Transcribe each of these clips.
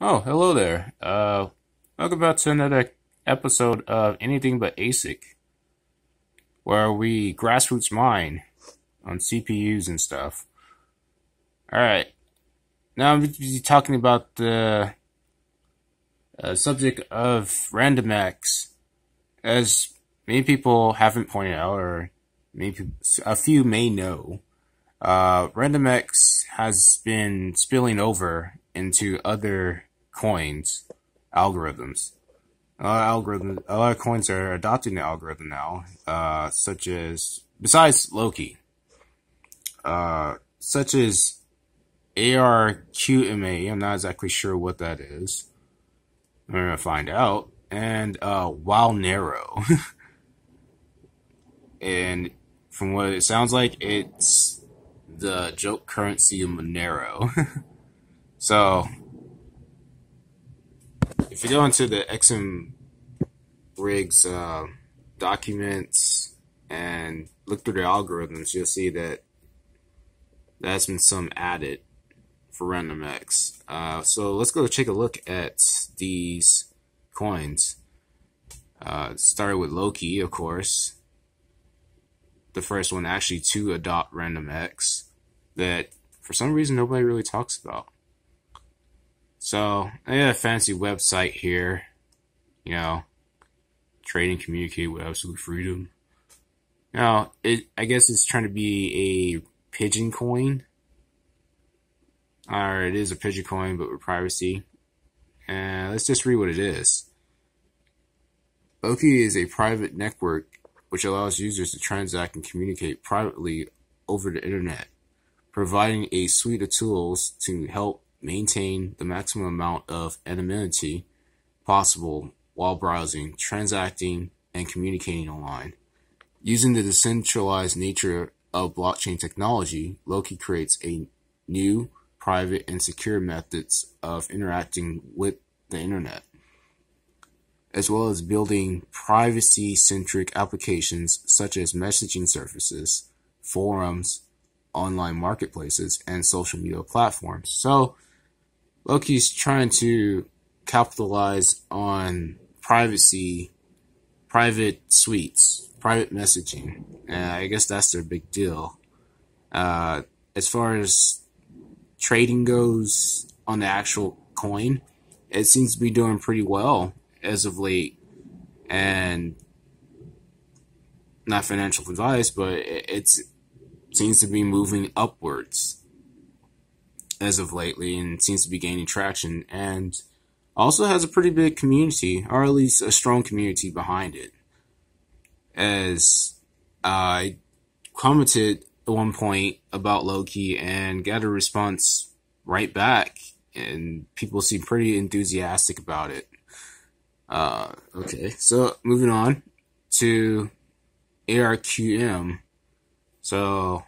Oh, hello there. Welcome back to another episode of Anything But ASIC, where we grassroots mine on CPUs and stuff. Alright, now I'm going to be talking about the subject of RandomX. As many people haven't pointed out, or maybe a few may know, RandomX has been spilling over into other coins, algorithms. A lot of coins are adopting the algorithm now, such as, besides Loki, such as ArQma, I'm not exactly sure what that is. I'm gonna find out. And, WOWnero. And from what it sounds like, it's the joke currency of Manero. So, if you go into the XM rigs documents and look through the algorithms, you'll see that there's been some added for RandomX. So let's go take a look at these coins. Started with Loki, of course. The first one actually to adopt RandomX that for some reason nobody really talks about. So, I got a fancy website here, trade and communicate with absolute freedom. Now, I guess it's trying to be a pigeon coin. Or it is a pigeon coin, but with privacy. And let's just read what it is. Loki is a private network which allows users to transact and communicate privately over the internet, providing a suite of tools to help maintain the maximum amount of anonymity possible while browsing, transacting, and communicating online. Using the decentralized nature of blockchain technology, Loki creates a new, private, and secure methods of interacting with the internet, as well as building privacy-centric applications such as messaging services, forums, online marketplaces, and social media platforms. So, Loki's trying to capitalize on privacy, private suites, private messaging. I guess that's their big deal. As far as trading goes on the actual coin, it seems to be doing pretty well as of late. And not financial advice, but it seems to be moving upwards as of lately and seems to be gaining traction, and also has a pretty big community, or at least a strong community behind it. As I commented at one point about Loki and got a response right back, and people seem pretty enthusiastic about it. Okay, so moving on to ArQma. So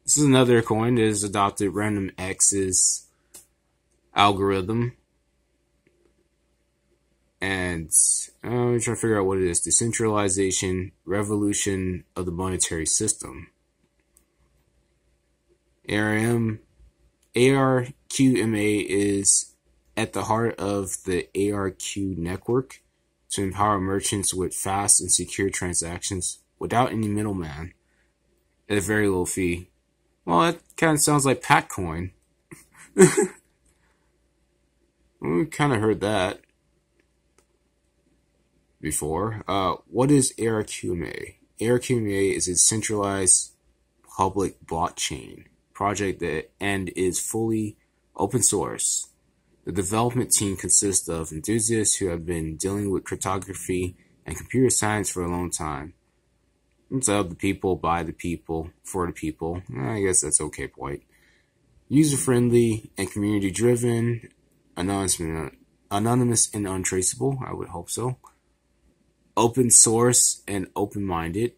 this is another coin that has adopted RandomX's algorithm. And I'm trying to figure out what it is. Decentralization, revolution of the monetary system. ArQma is at the heart of the ARQ network to empower merchants with fast and secure transactions without any middleman at a very low fee. Well, that kind of sounds like Patcoin. We kind of heard that before. What is ArQma? ArQma is a centralized public blockchain project that is fully open source. The development team consists of enthusiasts who have been dealing with cryptography and computer science for a long time. It's of the people, by the people, for the people. I guess that's okay point. User-friendly and community-driven, anonymous and untraceable, I would hope so. Open source and open-minded.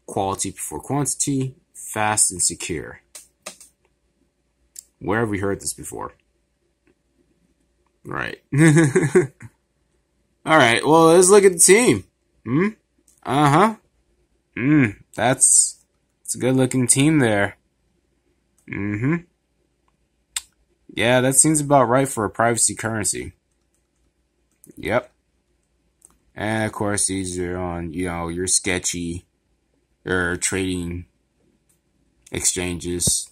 Quality before quantity. Fast and secure. Where have we heard this before? Right. Alright, well, let's look at the team. Uh-huh. That's a good looking team there. Yeah, that seems about right for a privacy currency. Yep. And of course, these are on, your sketchy or trading exchanges,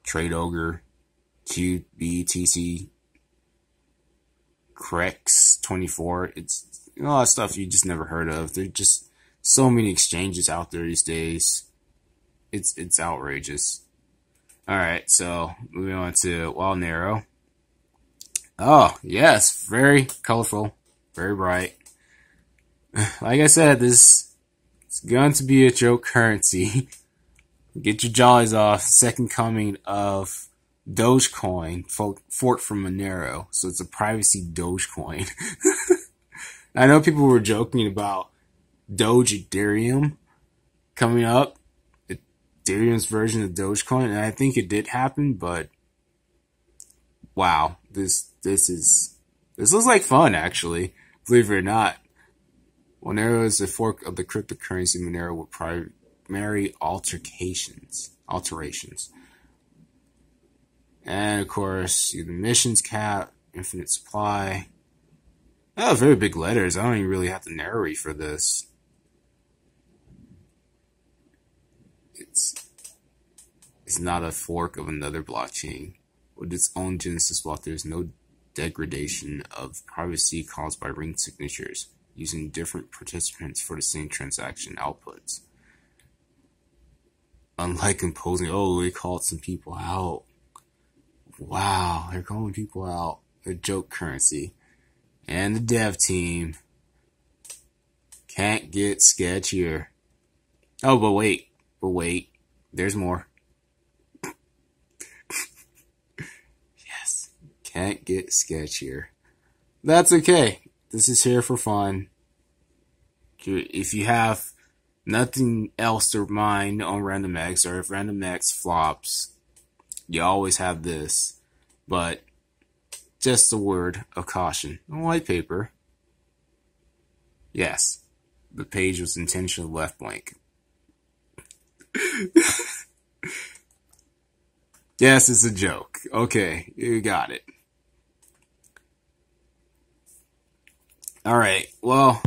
Trade Ogre, QBTC, Crex 24. It's a lot of stuff you just never heard of. There's just so many exchanges out there these days. It's outrageous. Alright, so moving on to WOWnero. Oh, yes, very colorful, very bright. Like I said, this is going to be a joke currency. Get your jollies off. Second coming of Dogecoin, forked from Manero. So it's a privacy Dogecoin. I know people were joking about Doge Ethereum coming up. Ethereum's version of Dogecoin, and I think it did happen, but wow, this looks like fun, actually. Believe it or not. Manero is a fork of the cryptocurrency Manero with primary alterations. And of course, the emissions cap, infinite supply. Oh, very big letters. I don't even really have to narrate for this. It's not a fork of another blockchain with its own genesis, while there's no degradation of privacy caused by ring signatures using different participants for the same transaction outputs. Unlike imposing, they called some people out. Wow, they're calling people out. A joke currency. And the dev team can't get sketchier. Oh, but wait, there's more. Yes, can't get sketchier. That's okay. This is here for fun. If you have nothing else to mind on RandomX, or if RandomX flops, you always have this. But just a word of caution. On white paper, yes, the page was intentionally left blank. Yes, it's a joke. Okay, you got it. Alright, well,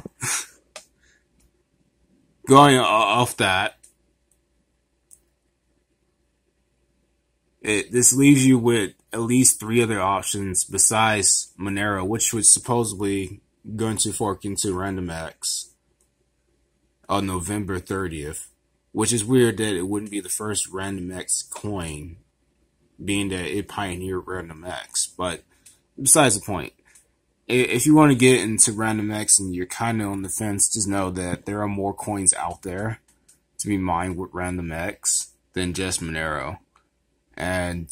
going off that, this leaves you with at least 3 other options besides Manero, which was supposedly going to fork into RandomX on November 30th, which is weird that it wouldn't be the first RandomX coin, being that it pioneered RandomX. But besides the point, if you want to get into RandomX and you're kind of on the fence, just know that there are more coins out there to be mined with RandomX than just Manero. And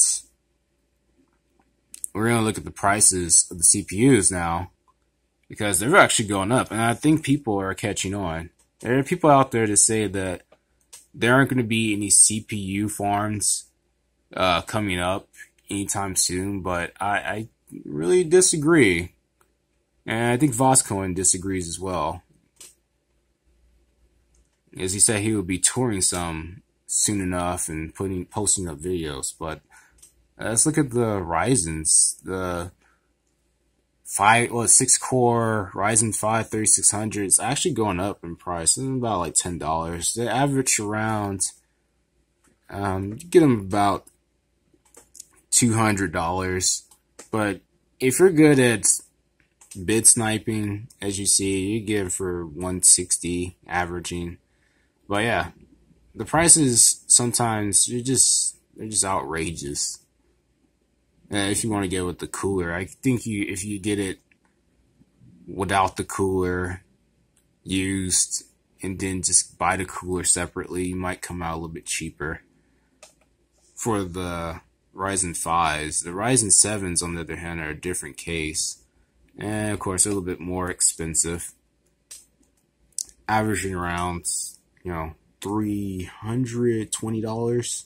we're going to look at the prices of the CPUs now, because they're actually going up, and I think people are catching on. There are people out there that say that there aren't going to be any CPU farms coming up anytime soon, but I really disagree. And I think Voscoin disagrees as well. As he said, he would be touring some soon enough and posting up videos. But let's look at the Ryzens. The 6-core Ryzen 5 3600 is actually going up in price. It's about like $10. They average around, get them about $200. But if you're good at bid sniping, as you see, you get it for $160 averaging. But yeah, the prices sometimes they're just outrageous. If you want to get with the cooler, I think if you get it without the cooler used and then just buy the cooler separately, you might come out a little bit cheaper. For the Ryzen 5s, the Ryzen 7s on the other hand are a different case, and of course a little bit more expensive, averaging around $320,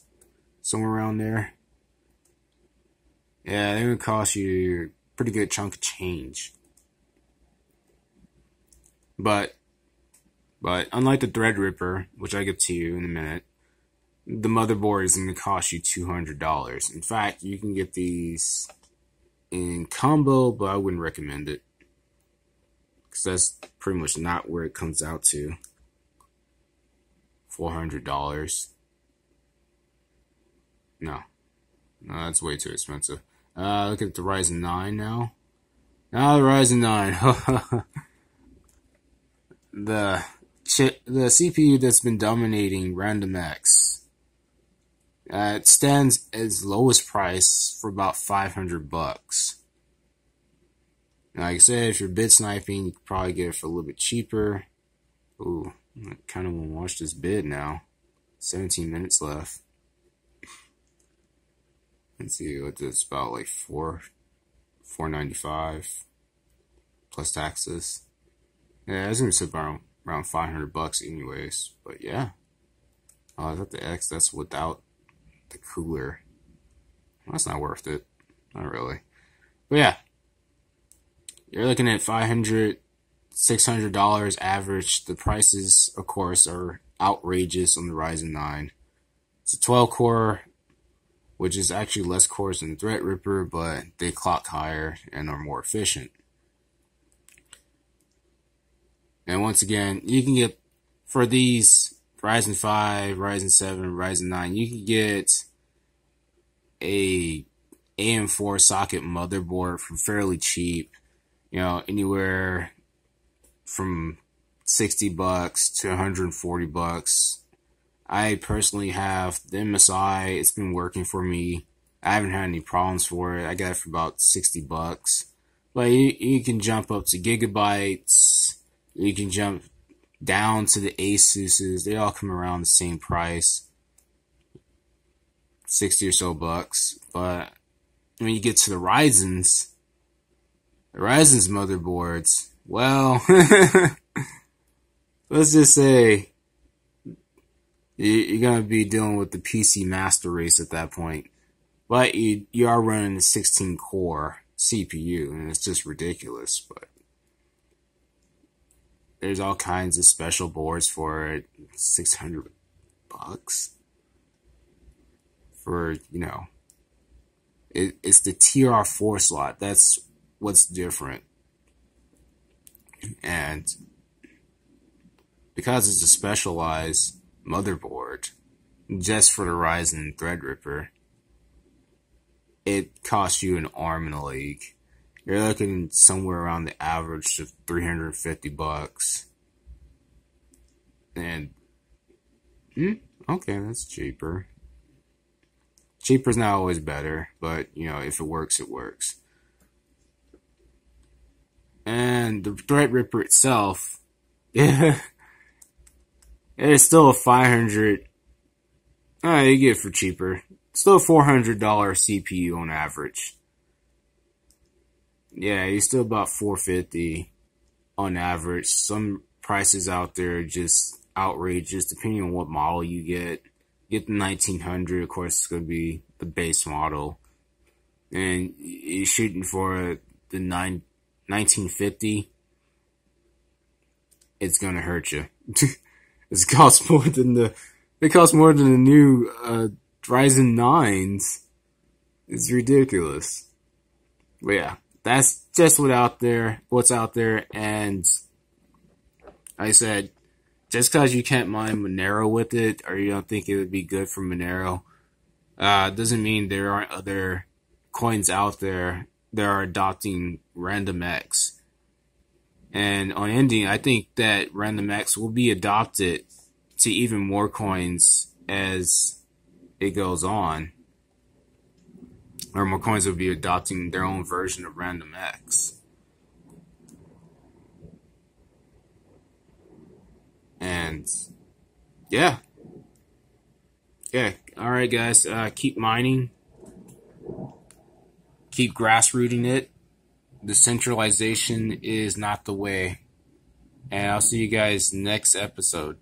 somewhere around there. Yeah, they're gonna cost you a pretty good chunk of change. But unlike the Threadripper, which I get to you in a minute, the motherboard is gonna cost you $200. In fact, you can get these in combo, but I wouldn't recommend it, because that's pretty much not where it comes out to. $400. No, that's way too expensive. Look at the Ryzen 9 now. Now the Ryzen 9. the CPU that's been dominating RandomX. It stands as lowest price for about $500. Like I said, if you're bid sniping, you could probably get it for a little bit cheaper. Ooh, I kind of want to watch this bid now. 17 minutes left. Let's see what this is about, like $495 plus taxes. Yeah, it's gonna sit around $500 anyways. But yeah, oh, I thought the X, that's without the cooler. That's not worth it, not really. But yeah, you're looking at $500, $600 average. The prices, of course, are outrageous on the Ryzen 9. It's a 12 core, which is actually less cores than the Threadripper, but they clock higher and are more efficient. And once again, you can get, for these Ryzen 5, Ryzen 7, Ryzen 9, you can get a AM4 socket motherboard for fairly cheap. You know, anywhere from $60 to $140. I personally have the MSI. It's been working for me. I haven't had any problems for it. I got it for about $60. But you can jump up to gigabytes. You can jump down to the Asuses. They all come around the same price, 60 or so bucks. But when you get to the Ryzen's motherboards, well, let's just say you're gonna be dealing with the PC master race at that point. But you are running a 16 core CPU, and it's just ridiculous. But there's all kinds of special boards for it. $600 for, you know, it's the TR4 slot. That's what's different. And because it's a specialized motherboard just for the Ryzen Threadripper, it costs you an arm and a leg. You're looking somewhere around the average of $350. And okay, that's cheaper. Cheaper's not always better, but you know, if it works, it works. And the Threadripper itself, yeah, it's still a $500. Alright, you get it for cheaper. Still a $400 CPU on average. Yeah, you're still about $450 on average. Some prices out there are just outrageous, depending on what model you get. Get the 1900, of course, it's going to be the base model. And you're shooting for the 1950, it's going to hurt you. It costs more than the new Ryzen 9s. It's ridiculous. But yeah, that's just what's out there. And like I said, just because you can't mine Manero with it, or you don't think it would be good for Manero, doesn't mean there aren't other coins out there that are adopting RandomX. And on ending, I think that RandomX will be adopted to even more coins as it goes on. Or more coins will be adopting their own version of RandomX. And yeah. Alright guys, keep mining. Keep grassrooting it. Decentralization is not the way. And I'll see you guys next episode.